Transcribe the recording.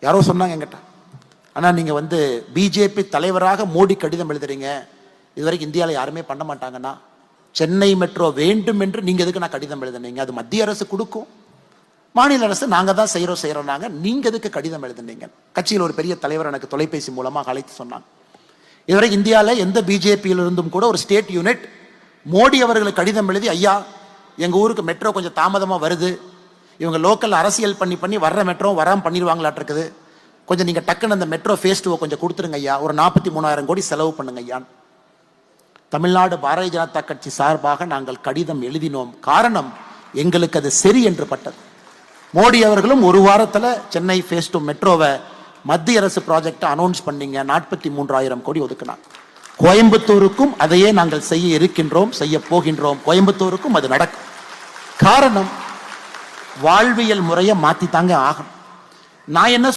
யாரோ சொன்னாங்க என்கிட்ட, ஆனால் நீங்கள் வந்து பிஜேபி தலைவராக மோடி கடிதம் எழுதுறீங்க, இதுவரைக்கும் இந்தியாவில் யாருமே பண்ண மாட்டாங்கன்னா, சென்னை மெட்ரோ வேண்டும் என்று நீங்கள் எதுக்கு நான் கடிதம் எழுதுனீங்க? அது மத்திய அரசு கொடுக்கும், மாநில அரசு நாங்கள் தான் செய்கிறோம் நாங்கள், நீங்கள் எதுக்கு கடிதம் எழுதுனீங்க? கட்சியில் ஒரு பெரிய தலைவர் எனக்கு தொலைபேசி மூலமாக அழைத்து சொன்னாங்க. இதுவரை இந்தியாவில் எந்த பிஜேபியிலிருந்தும் கூட ஒரு ஸ்டேட் யூனிட் மோடி அவர்களுக்கு கடிதம் எழுதி, ஐயா எங்கள் ஊருக்கு மெட்ரோ கொஞ்சம் தாமதமாக வருது, இவங்க லோக்கல் அரசியல் பண்ணி வர்ற மெட்ரோ வராமல் பண்ணிடுவாங்களாட்டு இருக்குது, கொஞ்சம் நீங்கள் டக்குன்னு அந்த மெட்ரோ ஃபேஸ் 2 கொஞ்சம் கொடுத்துருங்க ஐயா, ஒரு 43,000 கோடி செலவு பண்ணுங்க ஐயா. தமிழ்நாடு பாரதிய ஜனதா கட்சி சார்பாக நாங்கள் கடிதம் எழுதினோம். காரணம், எங்களுக்கு அது சரி என்று பட்டது. மோடி அவர்களும் ஒரு வாரத்தில் சென்னை ஃபேஸ் 2 மெட்ரோவை மத்திய அரசு ப்ராஜெக்டை அனௌன்ஸ் பண்ணீங்க, 43,000 கோடி ஒதுக்கினாங்க. கோயம்புத்தூருக்கும் அதையே நாங்கள் செய்ய இருக்கின்றோம், செய்ய போகின்றோம். கோயம்புத்தூருக்கும் அது நடக்கும். காரணம், வாழ்வியல் முறையை மாற்றித்தாங்க ஆகணும். நான் என்ன